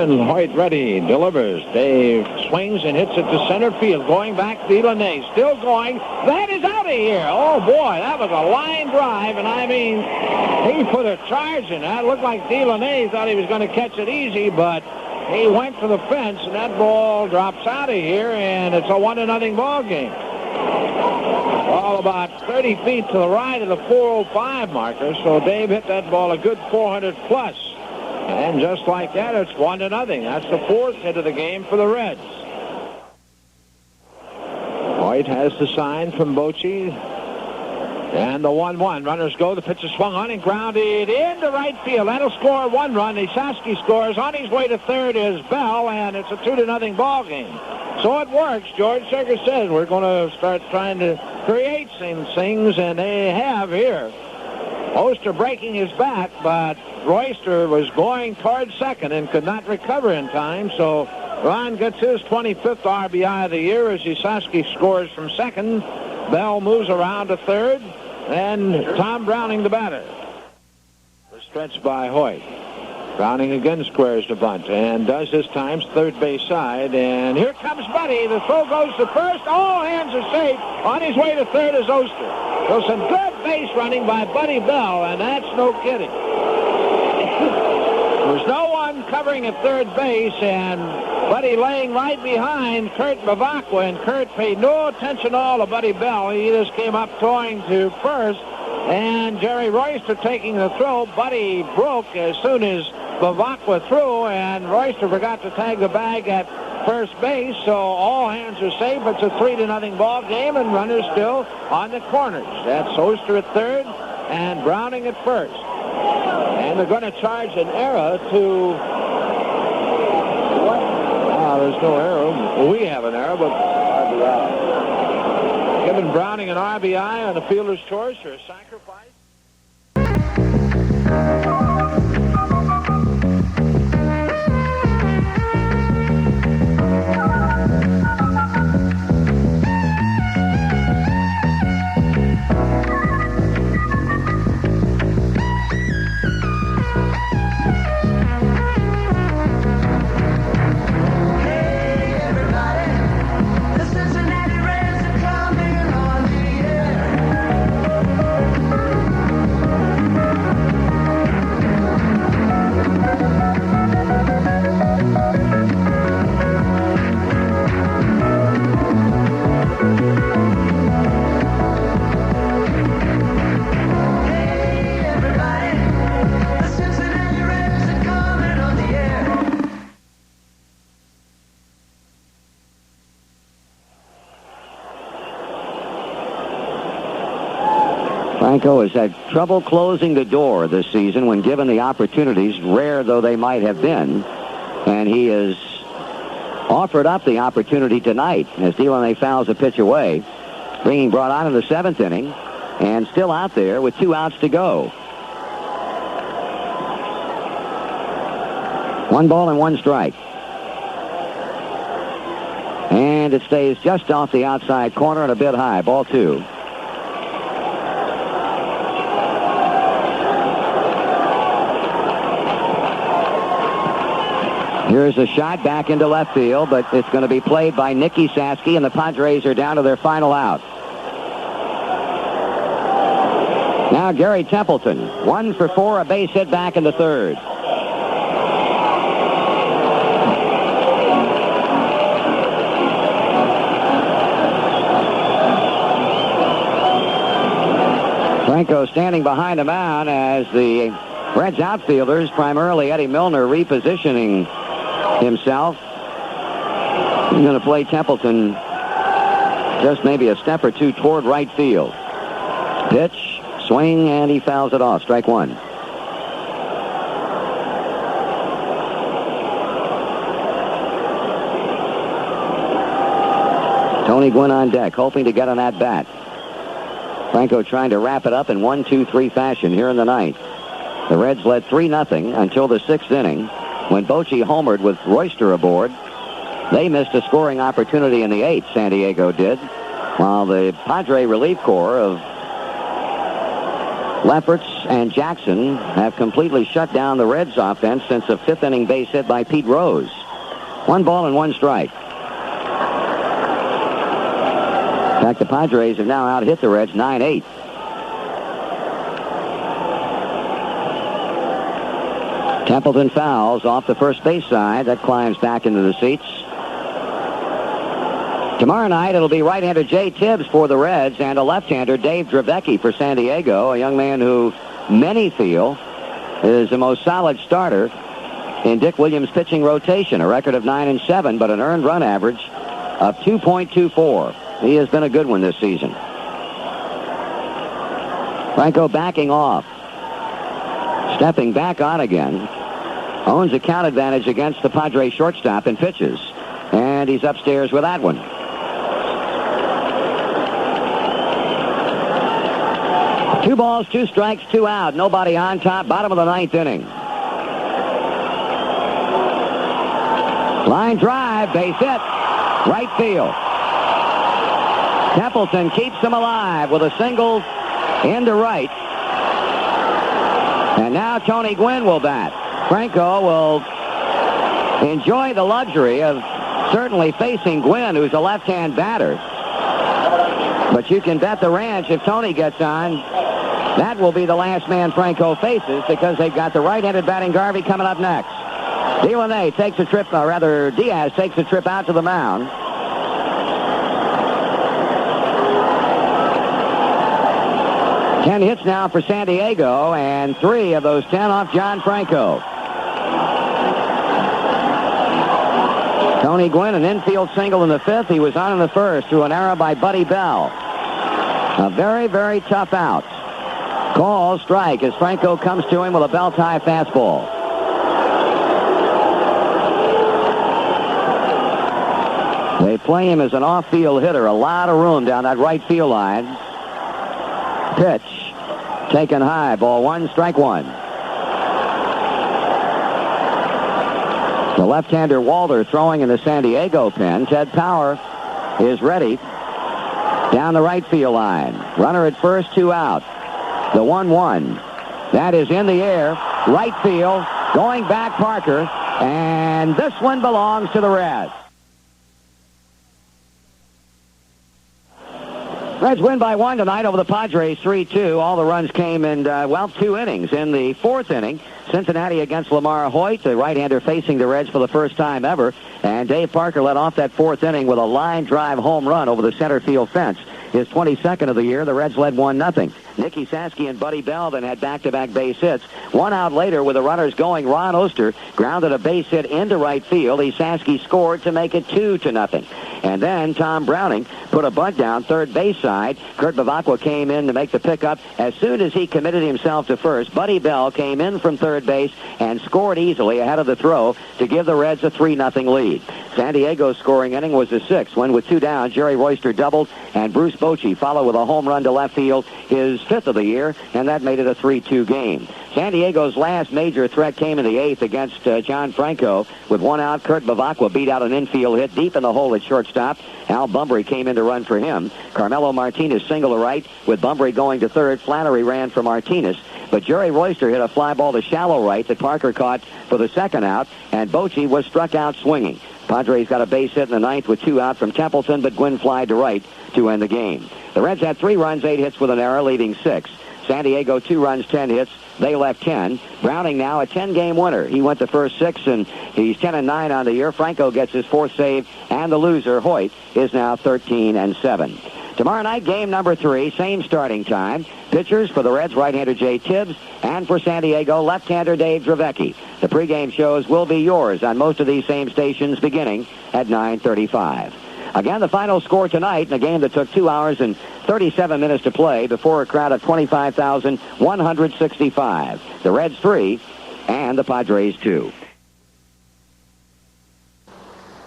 And Hoyt ready, delivers. Dave swings and hits it to center field. Going back to Delaney, still going. That is out of here. Oh, boy, that was a line drive. And, I mean, he put a charge in that. It looked like Delaney thought he was going to catch it easy, but he went for the fence, and that ball drops out of here, and it's a 1-0 ball game. All about 30 feet to the right of the 405 marker, so Dave hit that ball a good 400 plus. And just like that, it's 1-0. That's the fourth hit of the game for the Reds. Hoyt has the sign from Bochy. And the 1-1. Runners go. The pitch is swung on and grounded into right field. That'll score 1 run. Isaski scores. On his way to third is Bell, and it's a 2-0 ball game. So it works. George Serger says we're going to start trying to create some things, and they have here. Oster breaking his back, but Royster was going towards second and could not recover in time. So Ron gets his 25th RBI of the year as Isaski scores from second. Bell moves around to third, and Tom Browning the batter. The stretch by Hoyt. Browning again squares the bunt and does this time third base side. And here comes Buddy. The throw goes to first. All hands are safe. On his way to third is Oster. So some good base running by Buddy Bell, and that's no kidding. There's no one covering at third base, and Buddy laying right behind Kurt Bavacqua, and Kurt paid no attention at all to Buddy Bell. He just came up throwing to first, and Jerry Royster taking the throw. Buddy broke as soon as Bavacqua threw, and Royster forgot to tag the bag at first base, so all hands are safe. It's a 3-0 ball game, and runners still on the corners. That's Oster at third and Browning at first. And they're going to charge an error to... there's no error. Well, we have an error, but RBI. Giving Browning an RBI on the fielder's choice or a sacrifice. Franco has had trouble closing the door this season when given the opportunities, rare though they might have been. And he has offered up the opportunity tonight as Delaney fouls a pitch away. Being brought on in the 7th inning and still out there with 2 outs to go. 1 ball and 1 strike. And it stays just off the outside corner and a bit high. Ball 2. Here's a shot back into left field, but it's going to be played by Nicky Saski, and the Padres are down to their final out. Now Gary Templeton, 1 for 4, a base hit back in the third. Franco standing behind the mound as the Reds outfielders, primarily Eddie Milner, repositioning himself. He's going to play Templeton just maybe a step or 2 toward right field. Pitch, swing, and he fouls it off. Strike 1. Tony Gwynn on deck, hoping to get on that bat. Franco trying to wrap it up in 1-2-3 fashion here in the ninth. The Reds led 3-0 until the 6th inning when Bochy homered with Royster aboard. They missed a scoring opportunity in the 8th, San Diego did, while the Padre relief corps of Lefferts and Jackson have completely shut down the Reds offense since a fifth inning base hit by Pete Rose. 1 ball and 1 strike. In fact, the Padres have now out-hit the Reds 9-8. Templeton fouls off the first base side. That climbs back into the seats. Tomorrow night, it'll be right-hander Jay Tibbs for the Reds and a left-hander Dave Dravecky for San Diego, a young man who many feel is the most solid starter in Dick Williams' pitching rotation. A record of 9-7, but an earned run average of 2.24. He has been a good one this season. Franco backing off. Stepping back on again. Owns a count advantage against the Padres shortstop and pitches. And he's upstairs with that one. Two balls, 2 strikes, 2 out. Nobody on top. Bottom of the 9th inning. Line drive, base hit. Right field. Templeton keeps him alive with a single into right. And now Tony Gwynn will bat. Franco will enjoy the luxury of certainly facing Gwynn, who's a left-hand batter. But you can bet the ranch if Tony gets on, that will be the last man Franco faces, because they've got the right-handed batting Garvey coming up next. Diaz takes a trip out to the mound. Ten hits now for San Diego, and 3 of those 10 off John Franco. Tony Gwynn, an infield single in the 5th. He was on in the 1st through an error by Buddy Bell. A very, very tough out. Call strike as Franco comes to him with a belt-high fastball. They play him as an off-field hitter. A lot of room down that right field line. Pitch taken high. Ball 1, strike 1. The left-hander Walter throwing in the San Diego pen. Ted Power is ready down the right field line. Runner at first, 2 out. The 1-1. That is in the air. Right field. Going back Parker. And this one belongs to the Reds. Reds win by 1 tonight over the Padres, 3-2. All the runs came in, 2 innings. In the 4th inning, Cincinnati against Lamar Hoyt, the right-hander facing the Reds for the first time ever. And Dave Parker led off that 4th inning with a line drive home run over the center field fence. His 22nd of the year, the Reds led 1-0. Nicky Saski and Buddy Bell then had back-to-back base hits. 1 out later with the runners going, Ron Oster grounded a base hit into right field. Saski scored to make it 2-0. And then Tom Browning put a bunt down third base side. Kurt Bavacqua came in to make the pickup. As soon as he committed himself to first, Buddy Bell came in from third base and scored easily ahead of the throw to give the Reds a 3-0 lead. San Diego's scoring inning was the 6th, when with 2 down, Jerry Royster doubled and Bruce Bochy followed with a home run to left field, his 5th of the year, and that made it a 3-2 game. San Diego's last major threat came in the 8th against John Franco. With 1 out, Kurt Bavacqua beat out an infield hit deep in the hole at shortstop. Al Bunbury came in to run for him. Carmelo Martinez single to right. With Bunbury going to third, Flannery ran for Martinez. But Jerry Royster hit a fly ball to shallow right that Parker caught for the 2nd out, and Bochy was struck out swinging. Padres got a base hit in the 9th with 2 out from Templeton, but Gwynn flied to right to end the game. The Reds had 3 runs, 8 hits with an error, leaving 6. San Diego, 2 runs, 10 hits. They left 10. Browning now a 10-game winner. He went the first 6, and he's 10-9 on the year. Franco gets his 4th save, and the loser, Hoyt, is now 13-7. Tomorrow night, game number 3, same starting time. Pitchers for the Reds, right-hander Jay Tibbs, and for San Diego, left-hander Dave Dravecky. The pregame shows will be yours on most of these same stations beginning at 9:35. Again, the final score tonight in a game that took 2 hours and 37 minutes to play before a crowd of 25,165. The Reds 3 and the Padres 2.